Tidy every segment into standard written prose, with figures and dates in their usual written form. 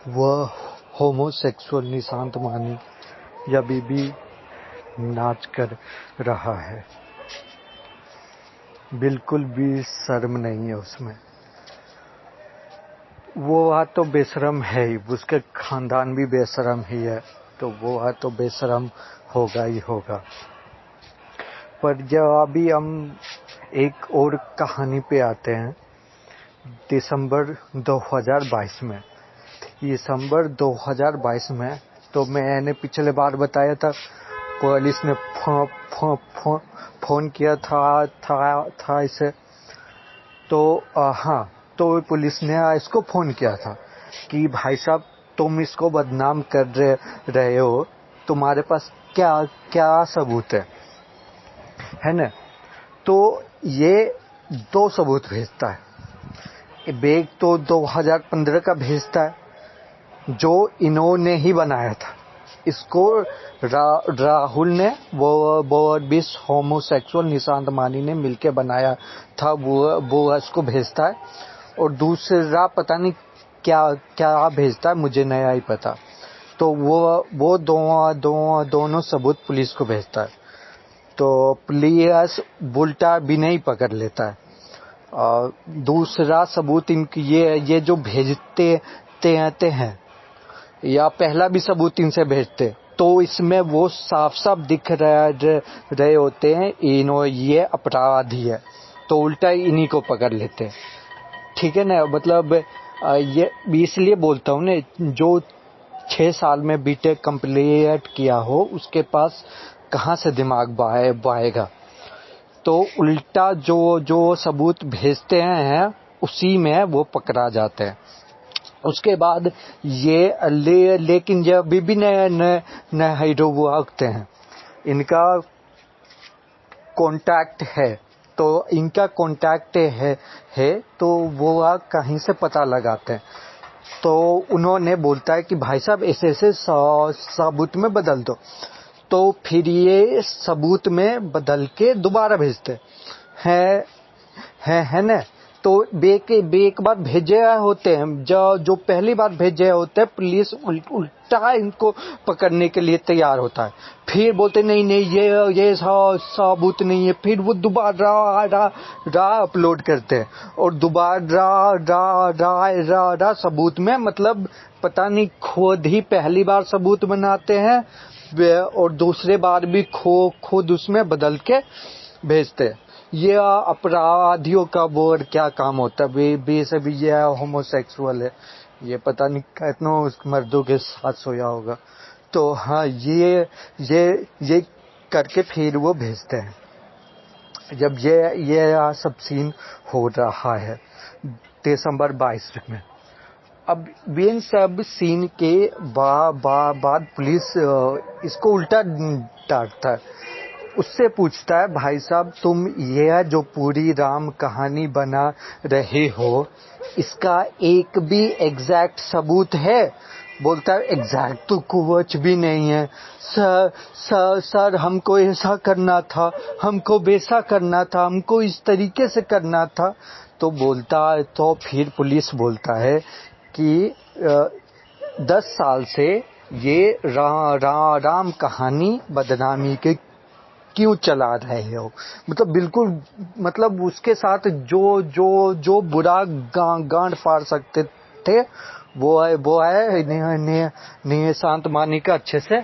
वह होमोसेक्सुअल निशांत मानी या बीबी नाच कर रहा है। बिल्कुल भी शर्म नहीं है उसमें। वो तो बेशरम है ही, उसके खानदान भी बेशरम ही है, तो वो तो बेशरम होगा ही होगा। पर जब अभी हम एक और कहानी पे आते हैं, दिसंबर 2022 में। दिसंबर 2022 में तो मैंने पिछले बार बताया था, पुलिस ने फोन किया था इसे। तो हाँ, तो पुलिस ने इसको फोन किया था कि भाई साहब तुम इसको बदनाम कर रहे हो, तुम्हारे पास क्या क्या सबूत है ना। तो ये 2 सबूत भेजता है। बैग तो 2015 का भेजता है, जो इन्होंने ही बनाया था। इसको राहुल ने वो 20 होमोसेक्सुअल निशांत मानी ने मिलके बनाया था, वो इसको भेजता है। और दूसरा पता नहीं क्या क्या भेजता है, मुझे नया ही पता। तो वो दोनों सबूत पुलिस को भेजता है। तो पुलिस बुल्टा भी नहीं पकड़ लेता है। और दूसरा सबूत इनकी ये जो भेजते हैं, या पहला भी सबूत इनसे भेजते, तो इसमें वो साफ साफ दिख रहे होते हैं ये अपराधी है, तो उल्टा इन्हीं को पकड़ लेते हैं। ठीक है ना। मतलब ये इसलिए बोलता हूँ ना, जो 6 साल में बीटेक कंप्लीट किया हो उसके पास कहाँ से दिमाग बाएगा। तो उल्टा जो सबूत भेजते हैं उसी में वो पकड़ा जाते हैं। उसके बाद ये लेकिन ये अभी भी नए वक्त हैं, इनका कांटेक्ट है। तो इनका कांटेक्ट है तो वो कहीं से पता लगाते हैं। तो उन्होंने बोलता है कि भाई साहब ऐसे सबूत में बदल दो। तो फिर ये सबूत में बदल के दोबारा भेजते है ना। तो एक बार भेजे होते हैं, जो पहली बार भेजे होते हैं, पुलिस उल्टा इनको पकड़ने के लिए तैयार होता है। फिर बोलते नहीं ये सबूत नहीं है। फिर वो दोबारा अपलोड करते हैं और दोबारा सबूत में, मतलब पता नहीं खुद ही पहली बार सबूत बनाते हैं और दूसरे बार भी खुद उसमें बदल के भेजते हैं। ये अपराधियों का बोर्ड क्या काम होता है। से भी ये होमोसेक्सुअल है, ये पता नहीं कितनों मर्दों के साथ सोया होगा। तो हाँ, ये करके फिर वो भेजते हैं। जब ये सब सीन हो रहा है दिसंबर 22 में। अब इन सब सीन के बाद पुलिस इसको उल्टा डांटता है। उससे पूछता है, भाई साहब तुम ये जो पूरी राम कहानी बना रहे हो, इसका एक भी एग्जैक्ट सबूत है? बोलता है एग्जैक्ट तो कुछ भी नहीं है सर, हमको ऐसा करना था, हमको वैसा करना था, हमको इस तरीके से करना था। तो बोलता है, तो फिर पुलिस बोलता है कि 10 साल से ये राम कहानी बदनामी के क्यों चला रहे हो। मतलब बिल्कुल, मतलब उसके साथ जो बुरा गांड फाड़ सकते थे वो है निशांत मानी का अच्छे से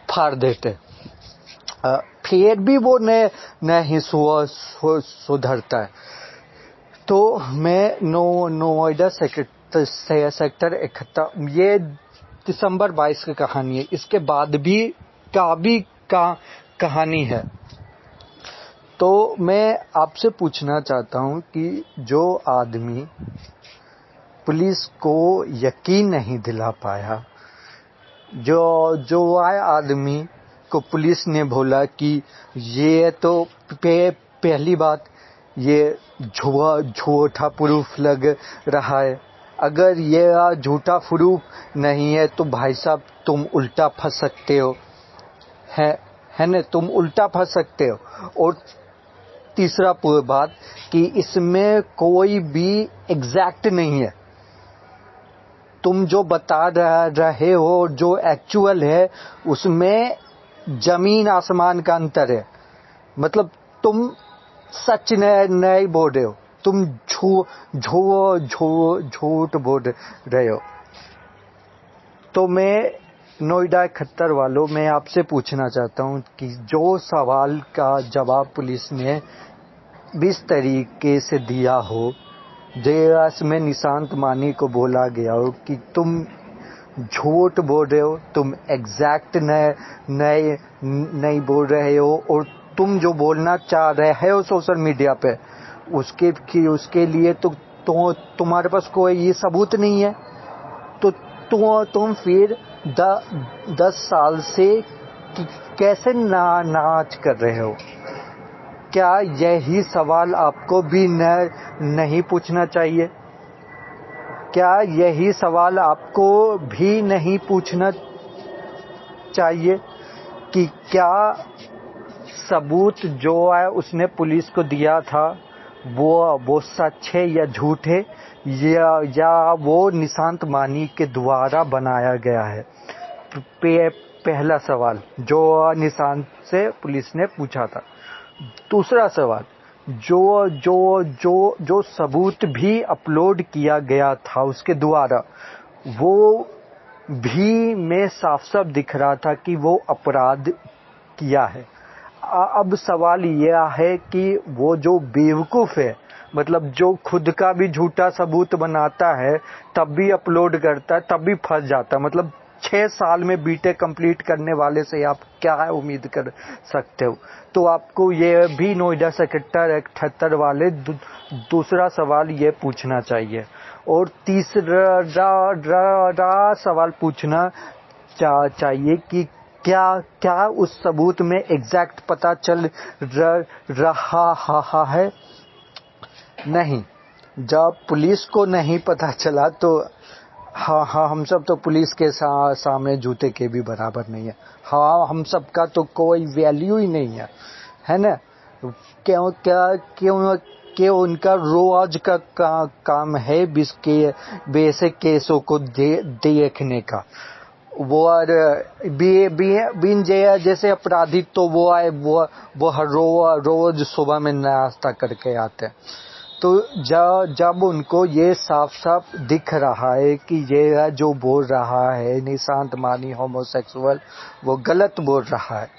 फाड़ देते। फिर भी वो नहीं सुधरता है। तो मैं नोएडा सेक्टर 71, ये दिसंबर 22 की कहानी है। इसके बाद भी कहानी है। तो मैं आपसे पूछना चाहता हूं कि जो आदमी पुलिस को यकीन नहीं दिला पाया, जो आदमी को पुलिस ने बोला कि ये तो पहली बात ये झूठा प्रूफ लग रहा है, अगर ये झूठा प्रूफ नहीं है तो भाई साहब तुम उल्टा फंस सकते हो, है ना, तुम उल्टा फंस सकते हो। और तीसरा बात कि इसमें कोई भी एग्जैक्ट नहीं है, तुम जो बता रहे हो जो एक्चुअल है उसमें जमीन आसमान का अंतर है। मतलब तुम सच नहीं बोल रहे हो, तुम झूठ बोल रहे हो। तो मैं नोएडा 71 वालों, मैं आपसे पूछना चाहता हूं कि जो सवाल का जवाब पुलिस ने 20 तरीके से दिया हो, जेएस में निशांत मानी को बोला गया हो कि तुम झूठ बोल रहे हो, तुम एग्जैक्ट नहीं बोल रहे हो, और तुम जो बोलना चाह रहे हो सोशल मीडिया पे उसके लिए तो तुम्हारे पास कोई ये सबूत नहीं है। तो तुम फिर 10 साल से कैसे नाच कर रहे हो? क्या यही सवाल आपको भी नहीं पूछना चाहिए? क्या यही सवाल आपको भी नहीं पूछना चाहिए कि क्या सबूत जो है उसने पुलिस को दिया था वो सच है या झूठ है, या वो निशांत मानी के द्वारा बनाया गया है? पहला सवाल जो निशांत से पुलिस ने पूछा था। दूसरा सवाल, जो सबूत भी अपलोड किया गया था उसके द्वारा, वो भी में साफ साफ दिख रहा था कि वो अपराध किया है। अब सवाल यह है कि वो जो बेवकूफ़ है, मतलब जो खुद का भी झूठा सबूत बनाता है तब भी अपलोड करता है, तब भी फंस जाता है। मतलब 6 साल में बीटेक कंप्लीट करने वाले से आप क्या उम्मीद कर सकते हो? तो आपको ये भी नोएडा सेक्टर 78 वाले दूसरा सवाल ये पूछना चाहिए। और तीसरा सवाल पूछना चाहिए कि क्या उस सबूत में एग्जैक्ट पता चल रहा है? नहीं, जब पुलिस को नहीं पता चला तो हाँ, हम सब तो पुलिस के सामने जूते के भी बराबर नहीं है। हाँ, हम सब का तो कोई वैल्यू ही नहीं है ना? क्यों उनका रोज का काम है बेसिक केसों को देखने का। वो बिन जैसे अपराधी तो वो हर रोज सुबह में नाश्ता करके आते हैं। तो जब उनको ये साफ साफ दिख रहा है कि ये जो बोल रहा है निशांत मानी होमोसेक्सुअल, वो गलत बोल रहा है,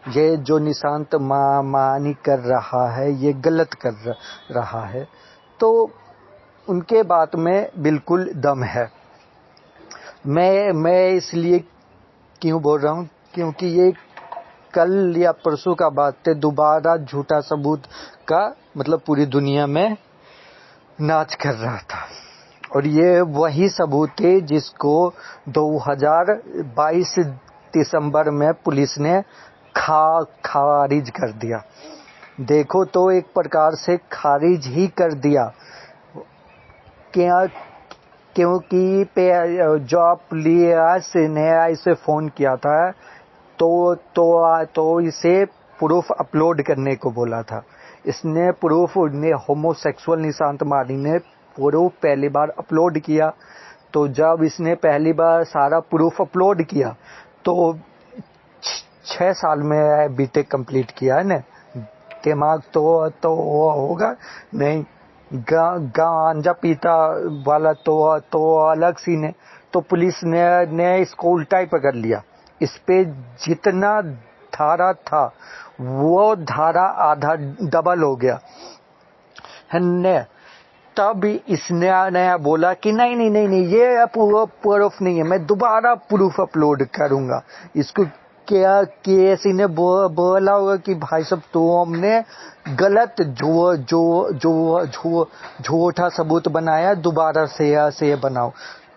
ये जो निशांत मानी कर रहा है ये गलत कर रहा है, तो उनके बात में बिल्कुल दम है। मैं इसलिए क्यों बोल रहा हूँ, क्योंकि ये कल या परसों का बात है, दोबारा झूठा सबूत का मतलब पूरी दुनिया में नाच कर रहा था। और ये वही सबूत है जिसको 2022 दिसंबर में पुलिस ने खारिज कर दिया। देखो तो एक प्रकार से खारिज ही कर दिया, क्योंकि जो पुलिस ने इसे फोन किया था तो इसे प्रूफ अपलोड करने को बोला था। इसने प्रूफ ने होमोसेक्सुअल निशांत मानी ने प्रूफ पहली बार अपलोड किया। तो जब इसने पहली बार सारा प्रूफ अपलोड किया तो 6 साल में बीटेक कंप्लीट किया है ना, दिमाग तो होगा नहीं। गांजा पीता वाला तो अलग सीन है। तो पुलिस ने इसको उल्टा ही पकड़ लिया। इस पे जितना धारा था वो धारा आधा डबल हो गया है ने। तब इसने नया बोला कि नहीं ये प्रूफ नहीं है, मैं दोबारा प्रूफ अपलोड करूंगा। इसको क्या किसी ने बोला होगा कि भाई साहब तो हमने गलत झूठा सबूत बनाया, दोबारा से बनाओ।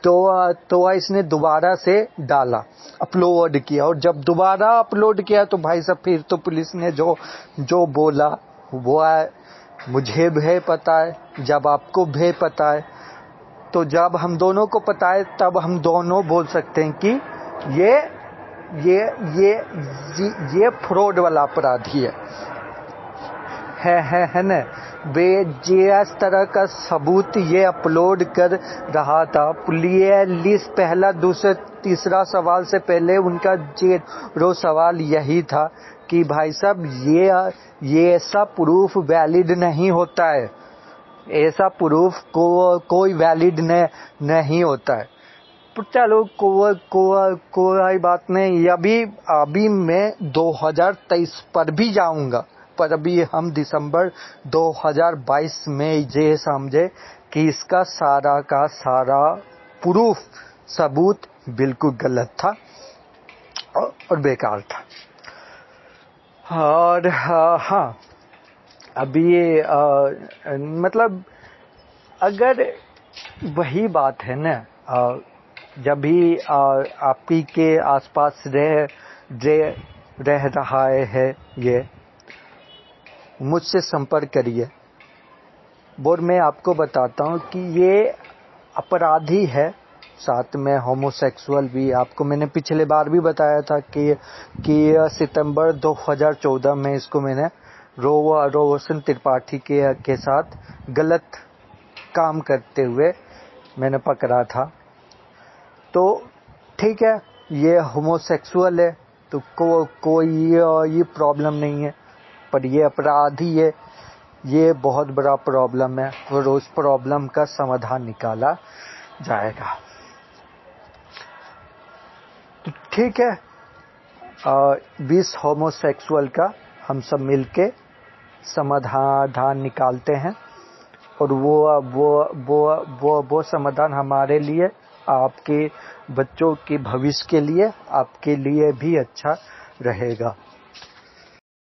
तो इसने दोबारा से डाला, अपलोड किया। और जब दोबारा अपलोड किया तो भाई साहब फिर तो पुलिस ने जो बोला वो मुझे भी पता है, जब आपको भी पता है, तो जब हम दोनों को पता है तब हम दोनों बोल सकते हैं कि ये फ्रॉड वाला अपराधी है ना। वे इस तरह का सबूत ये अपलोड कर रहा था। ये लिस्ट पहला दूसरा तीसरा सवाल से पहले उनका रो सवाल यही था कि भाई साहब ये ऐसा प्रूफ वैलिड नहीं होता है, ऐसा प्रूफ कोई वैलिड नहीं होता है। तो चलो कोई बात नहीं। अभी मैं 2023 पर भी जाऊंगा, पर अभी हम दिसंबर 2022 में ये समझे कि इसका सारा का सारा प्रूफ सबूत बिल्कुल गलत था और बेकार था। और हाँ, अभी ये मतलब अगर वही बात है ना, जब भी आपकी के आसपास रह रहा है ये, मुझसे संपर्क करिए। और मैं आपको बताता हूँ कि ये अपराधी है, साथ में होमोसेक्सुअल भी। आपको मैंने पिछले बार भी बताया था कि सितंबर 2014 में इसको मैंने रोशन त्रिपाठी के साथ गलत काम करते हुए मैंने पकड़ा था। तो ठीक है, ये होमोसेक्सुअल है तो कोई ये प्रॉब्लम नहीं है, पर ये अपराधी है, ये बहुत बड़ा प्रॉब्लम है और उस प्रॉब्लम का समाधान निकाला जाएगा। तो ठीक है, 20 होमोसेक्सुअल का हम सब मिलके समाधान निकालते हैं और वो समाधान हमारे लिए, आपके बच्चों के भविष्य के लिए, आपके लिए भी अच्छा रहेगा।